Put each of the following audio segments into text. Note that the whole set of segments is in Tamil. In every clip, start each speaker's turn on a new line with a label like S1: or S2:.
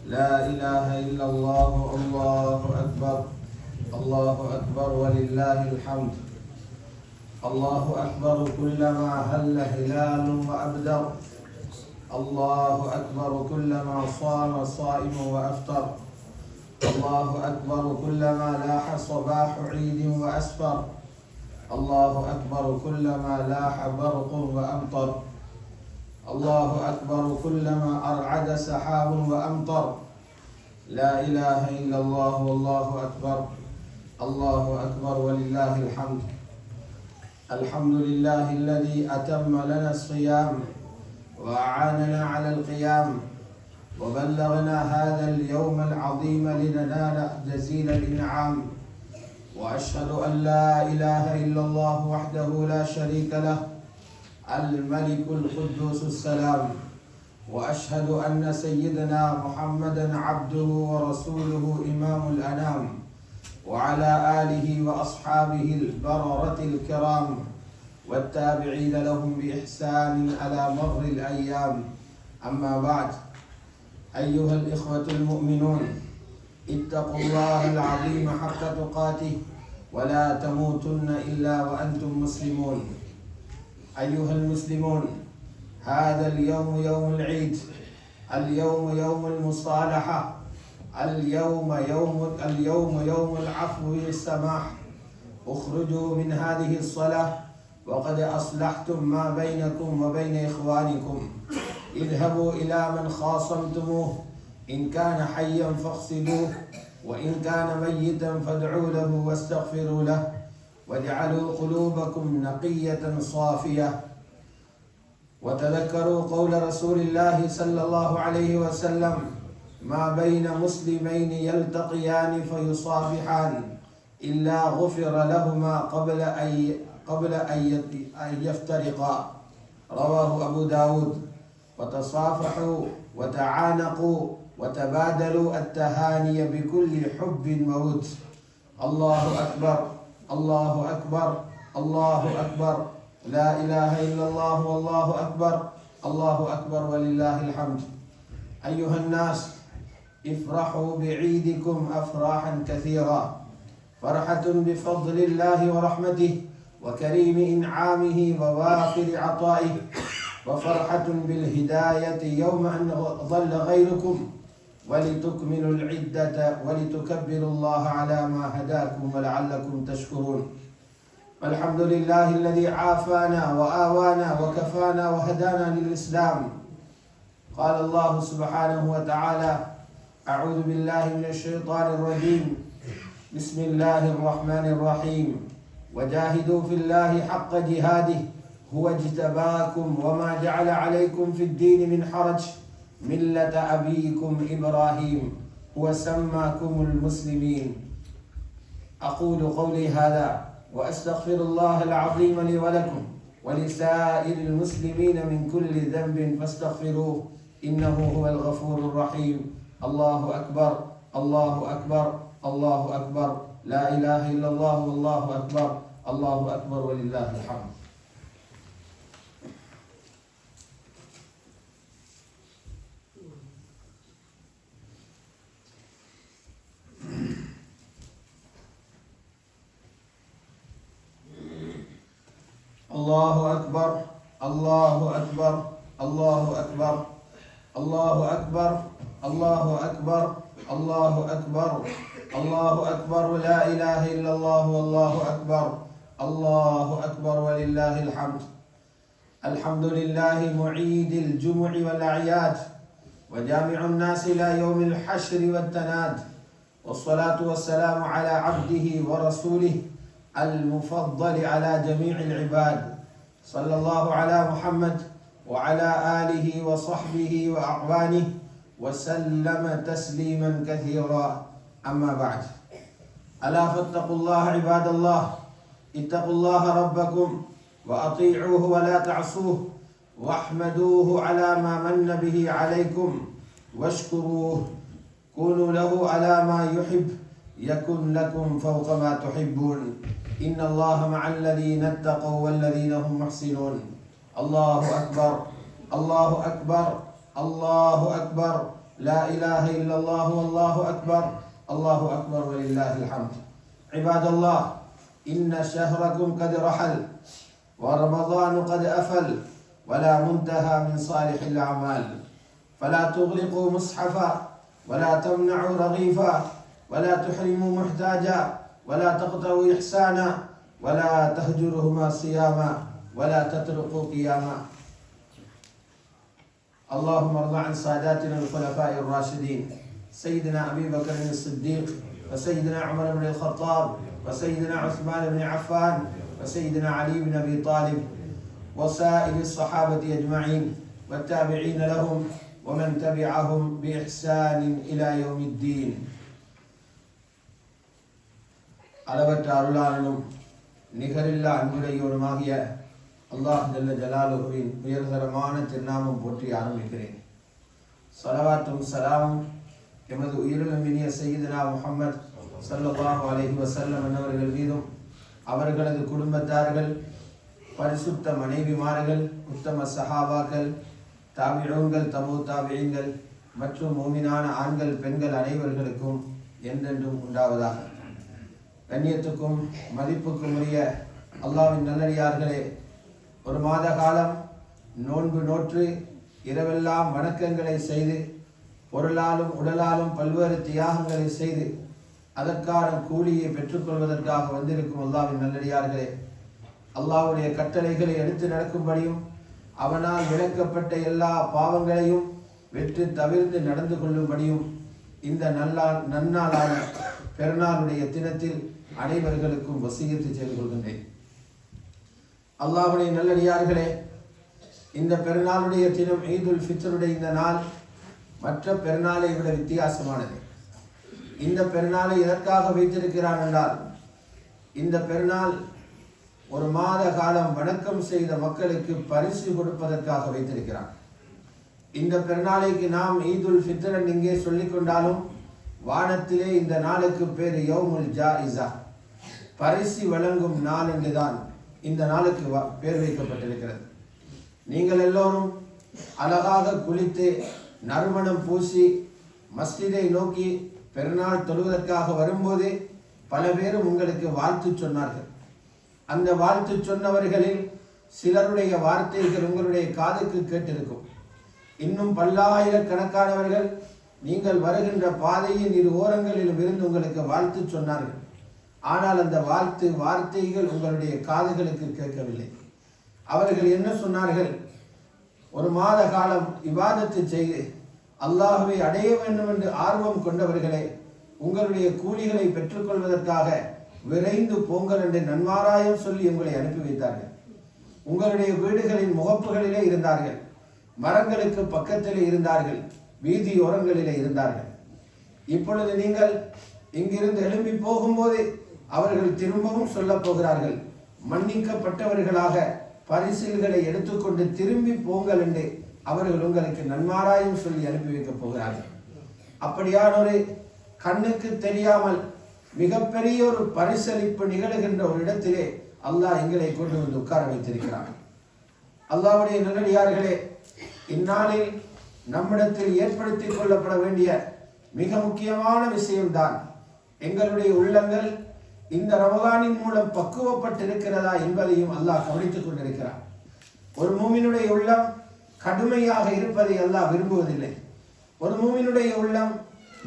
S1: لا إله إلا الله. الله أكبر. الله أكبر ولله الحمد. الله أكبر كلما هل هلال وأبدر. الله أكبر كلما صام صائم وأفطر. الله أكبر كلما لاح صباح عيد وأسفر. الله أكبر كلما لاح برق وأمطر. الله أكبر كلما أرعد سحاب وأمطر. لا إله إلا الله والله أكبر. الله أكبر ولله الحمد. الحمد لله الذي أتم لنا الصيام وأعاننا على القيام وبلغنا هذا اليوم العظيم لننال جزيل الإنعام. وأشهد أن لا إله إلا الله وحده لا شريك له الملك القدوس السلام. وأشهد أن سيدنا محمدا عبده ورسوله إمام الأنام وعلى آله وأصحابه البررة الكرام والتابعين لهم بإحسان على مر الأيام. أما بعد، أيها الإخوة المؤمنون، اتقوا الله العظيم حق تقاته ولا تموتن إلا وأنتم مسلمون. أيها المسلمون، هذا اليوم يوم العيد، اليوم يوم المصالحة، اليوم يوم العفو والسماح. اخرجوا من هذه الصلاة وقد أصلحتم ما بينكم وبين إخوانكم. اذهبوا إلى من خاصمتموه، إن كان حيا فاغسلوه، وإن كان ميتا فادعوا له واستغفروا له، واجعلوا قلوبكم نقية صافية. وتذكروا قول رسول الله صلى الله عليه وسلم: ما بين مسلمين يلتقيان فيصافحان إلا غفر لهما قبل أن يفترقا. رواه أبو داود. وتصافحوا وتعانقوا وتبادلوا التهاني بكل حب وود. الله أكبر. الله أكبر. الله أكبر. لا إله إلا الله والله أكبر. الله أكبر ولله الحمد. أيها الناس، افرحوا بعيدكم أفراحا كثيرا. فرحة بفضل الله ورحمته وكريم إنعامه ووافر عطائه، وفرحة بالهداية يوم أن ضل غيركم، ولتكملوا العدة ولتكبروا الله على ما هداكم ولعلكم تشكرون. والحمد لله الذي عافانا وآوانا وكفانا وهدانا للإسلام. قال الله سبحانه وتعالى: أعوذ بالله من الشيطان الرجيم. بسم الله الرحمن الرحيم. وجاهدوا في الله حق جهاده هو اجتباكم وما جعل عليكم في الدين من حرج ملة أبيكم إبراهيم هو سماكم المسلمين. أقول قولي هذا وأستغفر الله العظيم لي ولكم ولسائر المسلمين من كل ذنب فاستغفروه إنه هو الغفور الرحيم. الله أكبر. الله أكبر. الله أكبر. لا إله إلا الله والله أكبر. الله أكبر ولله الحمد. الله أكبر. الله أكبر. الله أكبر. الله أكبر. الله أكبر. الله أكبر. الله أكبر. لا إله إلا الله والله أكبر. الله أكبر ولله الحمد. الحمد لله معيد الجمع والأعياد وجامع الناس إلى يوم الحشر والتناد، والصلاة والسلام على عبده ورسوله المفضل على جميع العباد، صلى الله على محمد وعلى آله وصحبه وأعوانه وسلم تسليما كثيرا. أما بعد، ألا فاتقوا الله عباد الله. اتقوا الله ربكم وأطيعوه ولا تعصوه، واحمدوه على ما من به عليكم واشكروه. كونوا له على ما يحب يكن لكم فوق ما تحبون. إن الله مع الذين اتقوا والذين هم محسنون. الله أكبر. الله أكبر. الله أكبر. لا إله إلا الله والله أكبر الله أكبر ولله الحمد. عباد الله، إن شهركم قد رحل ورمضان قد أفل ولا منتهى من صالح الأعمال، فلا تغلقوا مصحفا ولا تمنعوا رغيفا ولا تحرموا محتاجا ولا تقطعوا إحسانا ولا تهجرهما صياما ولا تتركوا قياما. اللهم ارض عن ساداتنا الخلفاء الراشدين سيدنا أبي بكر الصديق وسيدنا عمر بن الخطاب وسيدنا عثمان بن عفان وسيدنا علي بن أبي طالب وسائر الصحابة أجمعين والتابعين لهم ومن تبعهم بإحسان إلى يوم الدين. அளவற்ற அருளாளனும் நிகரில்லா அன்புடையோனுமாகிய அல்லாஹ் ஜல்ல ஜலாலுஹுவின் உயர்தரமான திருநாமம் போற்றி ஆரம்பிக்கிறேன். ஸலவாத்தும் ஸலாமும் எமது உயிரிலும் இனிய சய்யிதுனா முஹம்மது ஸல்லல்லாஹு அலைஹி வஸல்லம் அவர்கள் மீதும் அவர்களது குடும்பத்தார்கள், பரிசுத்த மனைவிமார்கள், உத்தம சஹாபாக்கள், தாபிஊன்கள், தபூ தாபிஈன்கள் மற்றும் மூமினான ஆண்கள் பெண்கள் அனைவர்களுக்கும் என்றென்றும் உண்டாவதாக. கண்ணியத்துக்கும் மதிப்புக்கும் உரிய அல்லாஹ்வின் நல்லடியார்களே, ஒரு மாத காலம் நோன்பு நோற்று இரவெல்லாம் வணக்கங்களை செய்து பொருளாலும் உடலாலும் பல்வேறு தியாகங்களை செய்து அதற்கான கூலியை பெற்றுக்கொள்வதற்காக வந்திருக்கும் அல்லாஹ்வின் நல்லடியார்களே, அல்லாஹ்வுடைய கட்டளைகளை எடுத்து நடக்கும்படியும் அவனால் விளக்கப்பட்ட எல்லா பாவங்களையும் வெற்றி தவிர்த்து நடந்து கொள்ளும்படியும் இந்த நன்னாளான பெருநாளுடைய தினத்தில் அனைவர்களுக்கும் வசியத்து செய்து கொள்கின்றேன். அல்லாஹ்வுடைய நல்லடியார்களே, இந்த பெருநாளுடைய தினம் ஈதுல் ஃபித்ருடைய இந்த நாள் மற்ற பெருநாளை விட வித்தியாசமானது. இந்த பெருநாளை எதற்காக வைத்திருக்கிறான் என்றால், இந்த பெருநாள் ஒரு மாத காலம் வணக்கம் செய்த மக்களுக்கு பரிசு கொடுப்பதற்காக வைத்திருக்கிறான். இந்த பெருநாளைக்கு நாம் ஈதுல் ஃபித்ர் இங்கே சொல்லிக் கொண்டாலும் வானத்திலே இந்த நாளுக்கு பேர் யௌமுல் ஜாயிஸா, பரிசு வழங்கும் நாள் என்றுதான் இந்த நாளுக்கு பேர் வைக்கப்பட்டிருக்கிறது. நீங்கள் எல்லோரும் அழகாக குளித்து நறுமணம் பூசி மஸ்ஜிதை நோக்கி பெருநாள் தொழுவதற்காக வரும்போது பல பேரும் உங்களுக்கு வாழ்த்து சொன்னார்கள். அந்த வாழ்த்து சொன்னவர்களில் சிலருடைய வார்த்தைகள் உங்களுடைய காதுக்கு கேட்டிருக்கும். இன்னும் பல்லாயிரக்கணக்கானவர்கள் நீங்கள் வருகின்ற பாதையின் இரு ஓரங்களிலும் இருந்து உங்களுக்கு வாழ்த்து சொன்னார்கள். ஆனால் அந்த வார்த்தைகள் உங்களுடைய காதுகளுக்கு கேட்கவில்லை. அவர்கள் என்ன சொன்னார்கள்? ஒரு மாத காலம் இபாதத்து செய்து அல்லாஹ்வை அடைய வேண்டும் என்று ஆர்வம் கொண்டவர்களே, உங்களுடைய கூலிகளை பெற்றுக்கொள்வதற்காக விரைந்து போங்கள் என்று நன்மாராயம் சொல்லி உங்களை அனுப்பி வைத்தார்கள். உங்களுடைய வீடுகளின் முகப்புகளிலே இருந்தார்கள், மரங்களுக்கு பக்கத்திலே இருந்தார்கள், வீதி ஓரங்களிலே இருந்தார்கள். இப்பொழுது நீங்கள் இங்கிருந்து எழும்பி போகும்போது அவர்கள் திரும்பவும் சொல்ல போகிறார்கள், மன்னிக்கப்பட்டவர்களாக பரிசில்களை எடுத்துக்கொண்டு திரும்பி போங்கள் என்று அவர்கள் உங்களுக்கு நன்மாராயம் சொல்லி அனுப்பி வைக்கப் போகிறார்கள். அப்படியான ஒரு கண்ணுக்கு தெரியாமல் மிகப்பெரிய ஒரு பரிசளிப்பு நிகழ்கின்ற ஒரு இடத்திலே அல்லாஹ் எங்களை கொண்டு வந்து உட்கார வைத்திருக்கிறார். அல்லாஹ்வுடைய நல்லடியார்களே, இந்நாளில் நம்மிடத்தில் ஏற்படுத்திக் கொள்ளப்பட வேண்டிய மிக முக்கியமான விஷயம்தான் எங்களுடைய உள்ளங்கள் இந்த ரமலானின் மூலம் பக்குவப்பட்டிருக்கிறதா என்பதையும் அல்லாஹ் கவனித்துக் கொண்டிருக்கிறார். ஒரு மூமினுடைய உள்ளம் கடுமையாக இருப்பதை அல்லாஹ் விரும்புவதில்லை. ஒரு மூமினுடைய உள்ளம்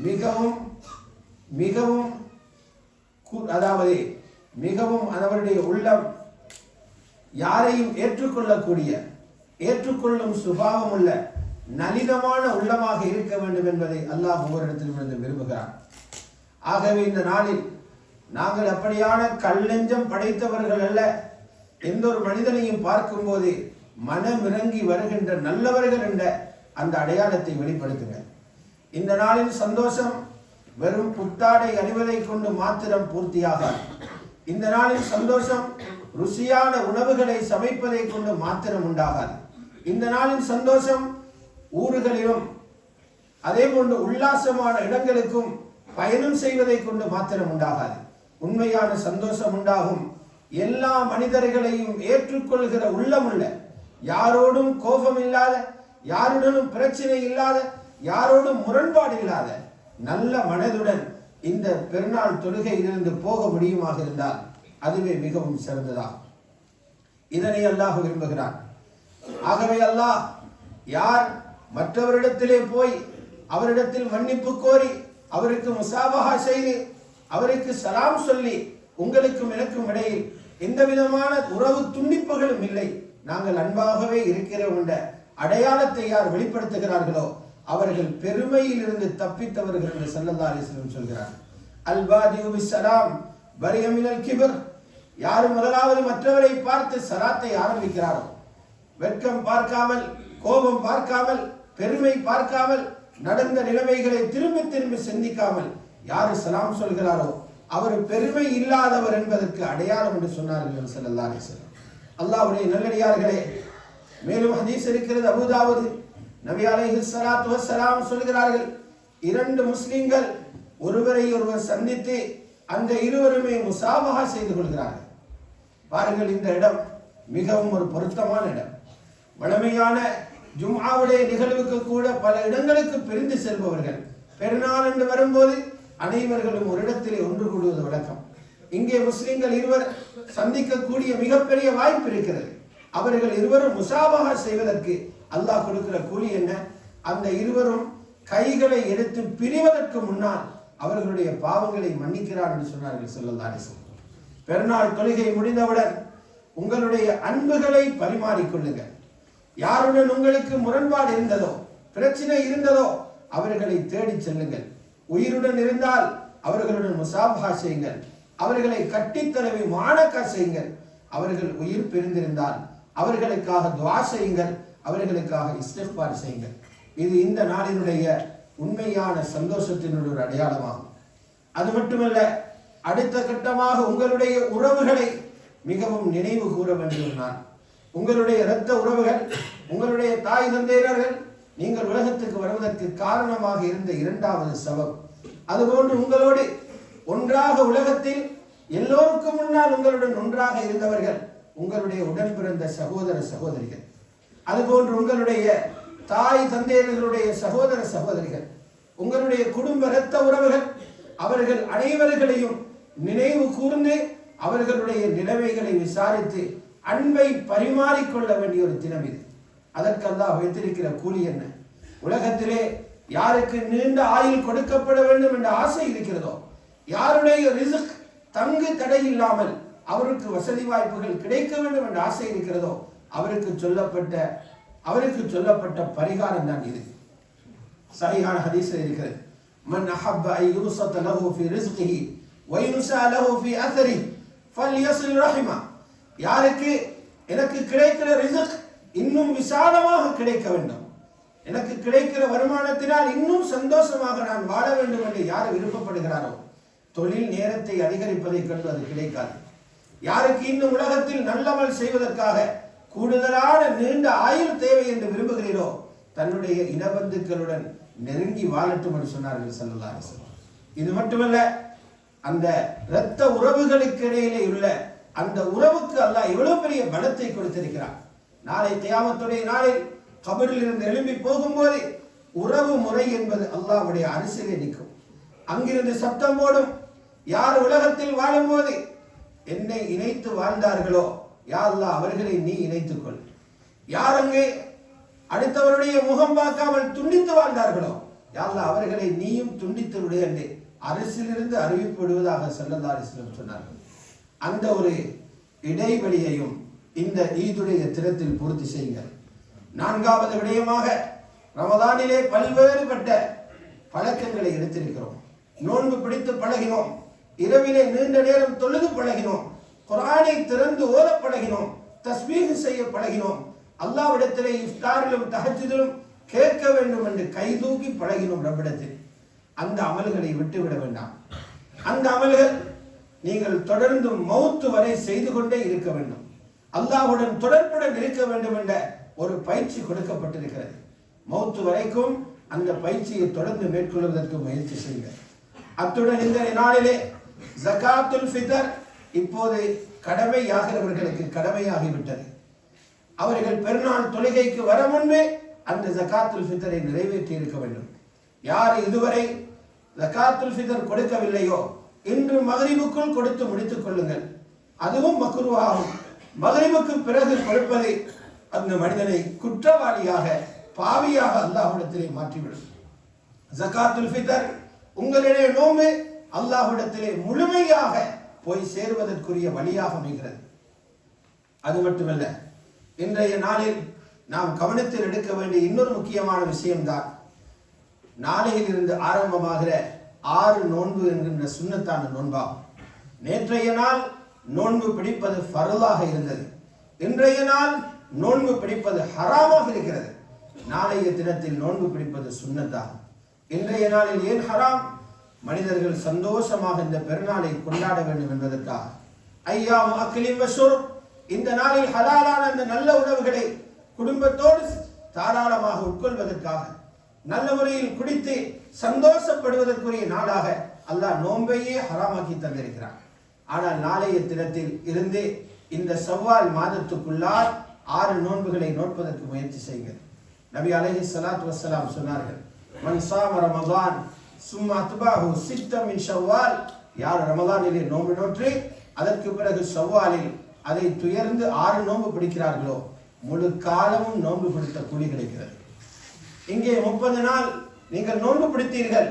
S1: மிகவும் மிகவும் அதாவது மிகவும் அவருடைய உள்ளம் யாரையும் ஏற்றுக்கொள்ளும் சுபாவம் உள்ள நளினமான உள்ளமாக இருக்க வேண்டும் என்பதை அல்லாஹ் ஒவ்வொருடத்திலும் விரும்புகிறார். ஆகவே இந்த நாளில் நாங்கள் அப்படியான கல்லெஞ்சம் படைத்தவர்கள் அல்ல. எந்த ஒரு மனிதனையும் பார்க்கும் போது மனமிறங்கி வருகின்ற நல்லவர்கள் என்ற அந்த அடையாளத்தை வெளிப்படுத்துங்க. இந்த நாளின் சந்தோஷம் வெறும் புத்தாடை அணிவதை கொண்டு மாத்திரம் பூர்த்தியாகாது. இந்த நாளின் சந்தோஷம் ருசியான உணவுகளை சமைப்பதை கொண்டு மாத்திரம் உண்டாகாது. இந்த நாளின் சந்தோஷம் ஊர்களிலும் அதே போன்று உல்லாசமான இடங்களுக்கும் பயணம் செய்வதை கொண்டு மாத்திரம் உண்டாகாது. உண்மையான சந்தோஷம் உண்டாகும் எல்லா மனிதர்களையும் ஏற்றுக்கொள்கிற உள்ளமுள்ள, யாரோடும் கோபம் இல்லாத, யாருடனும் பிரச்சனை இல்லாத, யாரோடும் முரண்பாடு இல்லாத நல்ல மனதுடன் இந்த பெருநாள் தொழுகையிலிருந்து போக முடியுமாக இருந்தால் அதுவே மிகவும் சிறந்ததாகும். இதனை அல்லாஹ் விரும்புகிறான். ஆகவே அல்லாஹ் யார் மற்றவரிடத்திலே போய் அவரிடத்தில் மன்னிப்பு கோரி அவருக்கு முசாபஹா செய்து அவருக்கு சலாம் சொல்லி உங்களுக்கும் எனக்கும் இடையில் எந்த விதமான உறவு துண்டிப்புகளும் இல்லை, நாங்கள் அன்பாகவே இருக்கிறோம் என்ற அடையாளத்தை யார் வெளிப்படுத்துகிறார்களோ அவர்கள் பெருமையில் இருந்து தப்பித்தவர்கள் என்று ஸல்லல்லாஹு அலைஹி வஸல்லம் சொல்கிறார். அல் பாதிஉ பிஸ்ஸலாம் பரிய மினல் கிப்ர். யார் முதலாவது மற்றவரை பார்த்து சலாத்தை ஆரம்பிக்கிறாரோ, வெட்கம் பார்க்காமல், கோபம் பார்க்காமல், பெருமை பார்க்காமல், நடந்த நிலைமைகளை திரும்பி திரும்பி சிந்திக்காமல் யாரு சலாம் சொல்கிறாரோ அவர் பெருமை இல்லாதவர் என்பதற்கு அடையாளம் என்று சொன்னார்கள் ஸல்லல்லாஹு அலைஹி வஸல்லம். அல்லாஹ்வுடைய நல்லடியார்களே, மேலும் ஹதீஸ் இருக்கிறது. அபூதாவுத் நபி அலைஹிஸ்ஸலாத்து வஸ்ஸலாம் சொல்கிறார்கள், இரண்டு முஸ்லிம்கள் ஒருவரை ஒருவர் சந்தித்து அந்த இருவருமே முசாபஹா செய்து கொள்கிறார்கள். பாருங்கள், இந்த இடம் மிகவும் ஒரு பொருத்தமான இடம். வழமையான ஜும்ஆவுடைய நிகழ்வுக்கு கூட பல இடங்களுக்கு பிரிந்து செல்பவர்கள் பெருநாள் என்று வரும்போது அனைவர்களும் ஒரு இடத்திலே ஒன்று கூடுவது வழக்கம். இங்கே முஸ்லிம்கள் இருவர் சந்திக்கக்கூடிய மிகப்பெரிய வாய்ப்பு இருக்கிறது. அவர்கள் இருவரும் முசாபஹா செய்வதற்கு அல்லாஹ் கொடுக்கிற கூலி என்ன? அந்த இருவரும் கைகளை எடுத்து பிரிவதற்கு முன்னால் அவர்களுடைய பாவங்களை மன்னிக்கிறார் என்று சொன்னார்கள் ஸல்லல்லாஹு அலைஹி வஸல்லம். பெருநாள் தொழுகை முடிந்தவுடன் உங்களுடைய அன்புகளை பரிமாறிக்கொள்ளுங்கள். யாருடன் உங்களுக்கு முரண்பாடு இருந்ததோ, பிரச்சனை இருந்ததோ அவர்களை தேடி செல்லுங்கள். உயிருடன் இருந்தால் அவர்களுடன் முசாபஹா செய்யுங்கள். அவர்களை கட்டித்தழுவி முஆனகா செய்யுங்கள். அவர்கள் உயிர் பிரிந்திருந்தால் அவர்களுக்காக துஆ செய்யுங்கள். அவர்களுக்காக இஸ்திக்பார் செய்யுங்கள். இது இந்த நாளினுடைய உண்மையான சந்தோஷத்தினுடைய ஒரு அடையாளமாகும். அது மட்டுமல்ல, அடுத்த கட்டமாக உங்களுடைய உறவுகளை மிகவும் நினைவு கூற வேண்டும். நான் உங்களுடைய இரத்த உறவுகள், உங்களுடைய தாய் தந்தையர்கள் நீங்கள் உலகத்துக்கு வருவதற்கு காரணமாக இருந்த இரண்டாவது சபப். அதுபோன்று உங்களோடு ஒன்றாக உலகத்தில் எல்லோருக்கும் முன்னால் உங்களுடன் ஒன்றாக இருந்தவர்கள் உங்களுடைய உடன் பிறந்த சகோதர சகோதரிகள். அதுபோன்று உங்களுடைய தாய் தந்தையர்களுடைய சகோதர சகோதரிகள், உங்களுடைய குடும்ப இரத்த உறவுகள், அவர்கள் அனைவர்களையும் நினைவு கூர்ந்து அவர்களுடைய நிலைமைகளை விசாரித்து அன்பை பரிமாறிக்கொள்ள வேண்டிய ஒரு தினம் இது. அதற்கு அல்லாஹ் வைத்திருக்கிற கூலி என்ன? உலகத்திலே யாருக்கு நீண்ட ஆயுள் கொடுக்கப்பட வேண்டும் என்ற ஆசை இருக்கிறதோ, யாருடைய ரிஸ்க் தங்கு தடை இல்லாமல் அவருக்கு வசதி வாய்ப்புகள் கிடைக்க வேண்டும் என்ற ஆசை இருக்கிறதோ அவருக்கு சொல்லப்பட்ட பரிகாரம் தான் இது. சஹீஹான ஹதீஸில் இருக்கிறது, மன் அஹப்ப அன் யுபஸத லஹு ஃபீ ரிஸ்கிஹி வ யுன்ஸா லஹு ஃபீ அஸரிஹி ஃபல்யஸில் ரஹிமா. யாருக்கு எனக்கு கிடைக்கிற ரிஸ்க் இன்னும் விசாலமாக கிடைக்க வேண்டும், எனக்கு கிடைக்கிற வருமானத்தினால் இன்னும் சந்தோஷமாக நான் வாழ வேண்டும் என்று யார் விருப்பப்படுகிறாரோ, தொழில் நேரத்தை அதிகரிப்பதை கண்டு அது கிடைக்காது. யாருக்கு இன்னும் உலகத்தில் நல்லமல் செய்வதற்காக கூடுதலான நீண்ட ஆயுள் தேவை என்று விரும்புகிறீரோ, தன்னுடைய இனபந்துக்களுடன் நெருங்கி வாழட்டும் என்று சொன்னார்கள் ஸல்லல்லாஹு அலைஹி வஸல்லம். இது மட்டுமல்ல, அந்த இரத்த உறவுகளுக்கு இடையிலே உள்ள அந்த உறவுக்கு அல்லாஹ் எவ்வளவு பெரிய பலத்தை கொடுத்திருக்கிறார். நாளை கியாமத்துடைய நாளில் கபரில் இருந்து எழும்பி போகும்போது உறவு முறை என்பது அல்லாஹ்வுடைய அரசிலே நிற்கும். அங்கிருந்து சப்தம் போடும், யார் உலகத்தில் வாழும்போது என்னை இணைத்து வாழ்ந்தார்களோ யா அல்லாஹ் அவர்களை நீ இணைத்துக் கொள். யார் அங்கே அடுத்தவருடைய முகம் பார்க்காமல் துண்டித்து வாழ்ந்தார்களோ யா அல்லாஹ் அவர்களை நீயும் துண்டித்து விடு என்று அரசிலிருந்து அறிவிப்படுவதாக ஸல்லல்லாஹு அலைஹி வஸல்லம் சொன்னார்கள். அந்த ஒரு இடைவெளியையும் இந்த ஈதுடைய தினத்தில் பூர்த்தி செய்யுங்கள். நான்காவது விடயமாக, ரமதானிலே பல்வேறுபட்ட பழக்கங்களை எடுத்திருக்கிறோம். நோன்பு பிடித்து பழகினோம், இரவிலே நீண்ட நேரம் தொழுது பழகினோம், குர்ஆனை திறந்து ஓத பழகினோம், தஸ்பீஹ் செய்ய பழகினோம், அல்லாஹ்விடத்திலே இஃப்தாரிலும் தஹஜ்ஜுதிலும் கேட்க வேண்டும் என்று கைதூக்கி பழகினோம் ரப்பிடத்தில். அந்த அமல்களை விட்டுவிட வேண்டாம். அந்த அமல்கள் நீங்கள் தொடர்ந்து மௌத்து வரை செய்து கொண்டே இருக்க வேண்டும். அல்லாஹ்வுடன் தொடர்புடன் இருக்க வேண்டும் என்ற ஒரு பயிற்சி கொடுக்கப்பட்டிருக்கிறது. மௌத்து வரைக்கும் அந்த பயிற்சியை தொடர்ந்து மேற்கொள்வதற்கு முயற்சி செய்யுங்கள். அத்துடன் இந்த நாளிலே ஜகாத்துல் ஃபித்ர் இப்போது கடமையாகிறவர்களுக்கு கடமையாகிவிட்டது. அவர்கள் பெருநாள் தொழுகைக்கு வர முன்பே அந்த ஜகாத்துல் ஃபித்ரை நிறைவேற்றி இருக்க வேண்டும். யார் இதுவரை ஜகாத்துல் ஃபித்ர் கொடுக்கவில்லையோ இன்று மக்ரிபுக்குள் கொடுத்து முடித்துக் கொள்ளுங்கள். அதுவும் மக்ரூஹாகும். மக்ரிபுக்கு பிறகு கொடுப்பதை அந்த மனிதனை குற்றவாளியாக பாவியாக அல்லாஹ்விடத்திலே மாற்றிவிடும். ஜகாத்துல் ஃபித்ர் உங்களுடைய நோன்பு அல்லாஹ்விடத்திலே முழுமையாக போய் சேருவதற்குரிய வழியாக அமைகிறது. அது மட்டுமல்ல, இன்றைய நாளில் நாம் கவனத்தில் எடுக்க வேண்டிய இன்னொரு முக்கியமான விஷயம்தான் நாளையில் இருந்து ஆரம்பமாகிற 6 நோன்பு என்கின்ற சுன்னத்தான நோன்பாகும். நேற்றைய நாள் நோன்பு பிடிப்பது ஃபர்லாக இருந்தது. இன்றைய நாள் நோன்பு பிடிப்பது ஹராமாக இருக்கிறது. நாளைய தினத்தில் நோன்பு பிடிப்பது சுன்னத்தாகும். இன்றைய நாளில் ஏன் ஹராம்? மனிதர்கள் சந்தோஷமாக இந்த பெருநாளை கொண்டாட வேண்டும் என்பதற்காக. ஐயாம் அக்லிம் வஷுர்ப், இந்த நாளில் ஹலாலான அந்த நல்ல உணவுகளை குடும்பத்தோடு தாராளமாக உட்கொள்வதற்காக, நல்ல முறையில் குடித்து சந்தோஷப்படுவதற்குரிய நாளாக அல்லாஹ் நோன்பையே ஹராமாக்கி தந்திருக்கிறான். ஆனால் நாளைய தினத்தில் இருந்து இந்த ஷவ்வால் மாதத்துக்குள்ளால் 6 நோன்புகளை நோட்பதற்கு முயற்சி செய்யுங்கள். நபி அலைஹிஸ்ஸலாத்து வஸ்ஸலாம் சொன்னார்கள், மன் ஸாம ரமதான் சும்மா அத்பாஹு சித்தம் மின் ஷவ்வால், யார் ரமதானிலே நோன்பு நோற்று அதற்கு பிறகு ஷவ்வாலில் அதை துயர்ந்து 6 நோன்பு பிடிக்கிறார்களோ முழு காலமும் நோன்பு பிடித்த கூலி கிடைக்கிறது. இங்கே 30 நாள் நீங்கள் நோன்பு பிடித்தீர்கள்,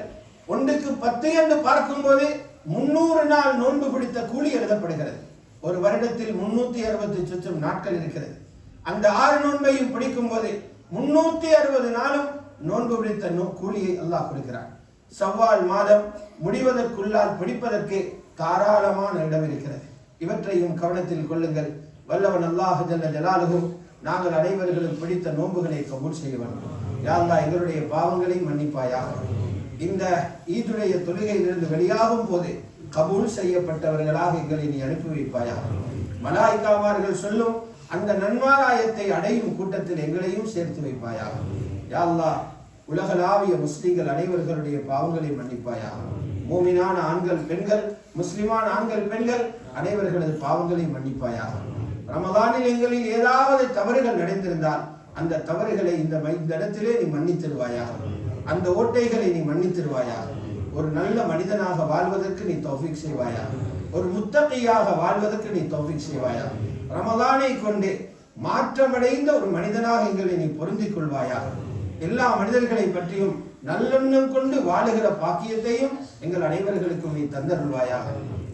S1: 1க்கு 10 என்று பார்க்கும்போது 300 நாள் நோன்பு பிடித்த கூலி எழுதப்படுகிறது. ஒரு வருடத்தில் 360 சொச்சம் நாட்கள் இருக்கிறது. அந்த 6 நோன்பையும் பிடிக்கும் போது 360 நாளும் நோன்பு பிடித்த கூலியை அல்லாஹ் கொடுக்கிறான். ஷவ்வால் மாதம் முடிவதற்குள்ளால் பிடிப்பதற்கு தாராளமான இடம் இருக்கிறது. இவற்றையும் கவனத்தில் கொள்ளுங்கள். வல்லவன் அல்லாஹ் ஜல்ல ஜலாலுஹு நாங்கள் அனைவர்களும் பிடித்த நோன்புகளை கபூல் செய்ய வேண்டும். யா அல்லாஹ் எங்களுடைய பாவங்களை மன்னிப்பாயாக. இந்த ஈதுடைய தொழுகையிலிருந்து வெளியாகும் போது கபூல் செய்யப்பட்டவர்களாக எங்களை நீ அனுப்பி வைப்பாயாக. மலாயிகாமார்கள் சொல்லும் அந்த நன்மாராயத்தை அடையும் கூட்டத்தில் எங்களையும் சேர்த்து வைப்பாயாக. யா அல்லாஹ் உலகளாவிய முஸ்லிம்கள் அனைவர்களுடைய பாவங்களை மன்னிப்பாயாக. மூமினான ஆண்கள் பெண்கள், முஸ்லிமான ஆண்கள் பெண்கள் அனைவர்களது பாவங்களை மன்னிப்பாயாக. ரமதானில் எங்களில் ஏதாவது தவறுகள் நடந்திருந்தால் அந்த தவறுகளை இந்த இடத்திலே நீ மன்னித்திருவாயாக. அந்த ஓட்டைகளை நீ மன்னித்திருவாயாக. ஒரு நல்ல மனிதனாக வாழ்வதற்கு நீ தௌஃபீக் செய்வாயாக. ஒரு முத்தகையாக வாழ்வதற்கு நீ தௌஃபீக் செய்வாயாக. ரமதானை கொண்டு மாற்றமடைந்த ஒரு மனிதனாக எங்களை நீ பொருந்திக் கொள்வாயாக. எல்லா மனிதர்களை பற்றியும் நல்லெண்ணம் கொண்டு வாழுகிற பாக்கியத்தையும் எங்கள் அனைவர்களுக்கும் நீ தந்தருள்வாயாக.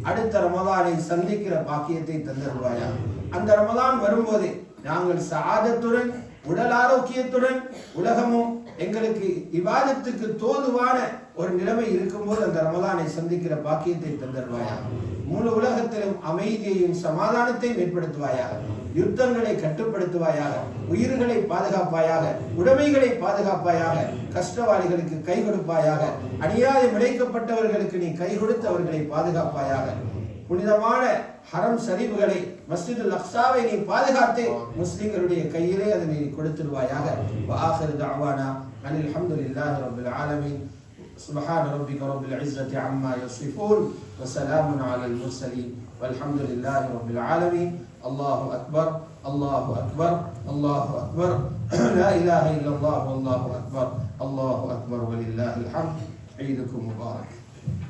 S1: அடுத்த ரமதானை சந்திக்கிற பாக்கியத்தை தந்தருள்வாயாக. அந்த ரமதான் வரும்போது நாங்கள் சஆதத்துடன் உடல் ஆரோக்கியத்துடன் உலகமும் எங்களுக்கு இபாதத்துக்கு தோதுவான ஒரு நிலைமை இருக்கும்போது அந்த ரமதானை சந்திக்கிற பாக்கியத்தை தந்தருள்வாயாக. முழு உலகத்திலும் அமைதியையும் சமாதானத்தையும் ஏற்படுத்துவாயாக. யுத்தங்களை கட்டுப்படுத்துவாயாக. உயிர்களை பாதுகாப்பாயாக. உடைமைகளை பாதுகாப்பாயாக. கஷ்டவாளிகளுக்கு கை கொடுப்பாயாக. அநியாயம் இழைக்கப்பட்டவர்களுக்கு நீ கை கொடுத்து அவர்களை பாதுகாப்பாயாக. புனிதமான ஹரம் ஷரீஃப்களை மஸ்ஜிதுல் அக்ஸாவை நீ பாதுகாத்து முஸ்லிம்களுடைய கையிலே அதை நீ கொடுத்துருவாயாக. வஆகிரு தஅவானா அனில் ஹம்துலில்லாஹி ரப்பில் ஆலமீன். சுப்ஹான ரப்பிக ரப்பில் இஸ்ஸத்தி அம்மா யசிஃபூன் வ ஸலாமுன் அலல் முர்ஸலீன் வல்ஹம்துலில்லாஹி ரப்பில் ஆலமீன். அல்லாஹு அக்பர், அல்லாஹு அக்பர், அல்லாஹு அக்பர், லா இலாஹ இல்லல்லாஹ் வல்லாஹு அக்பர், அல்லாஹு அக்பர் வலில்லாஹில் ஹம்த். ஈதுக்கும் முபாரக்.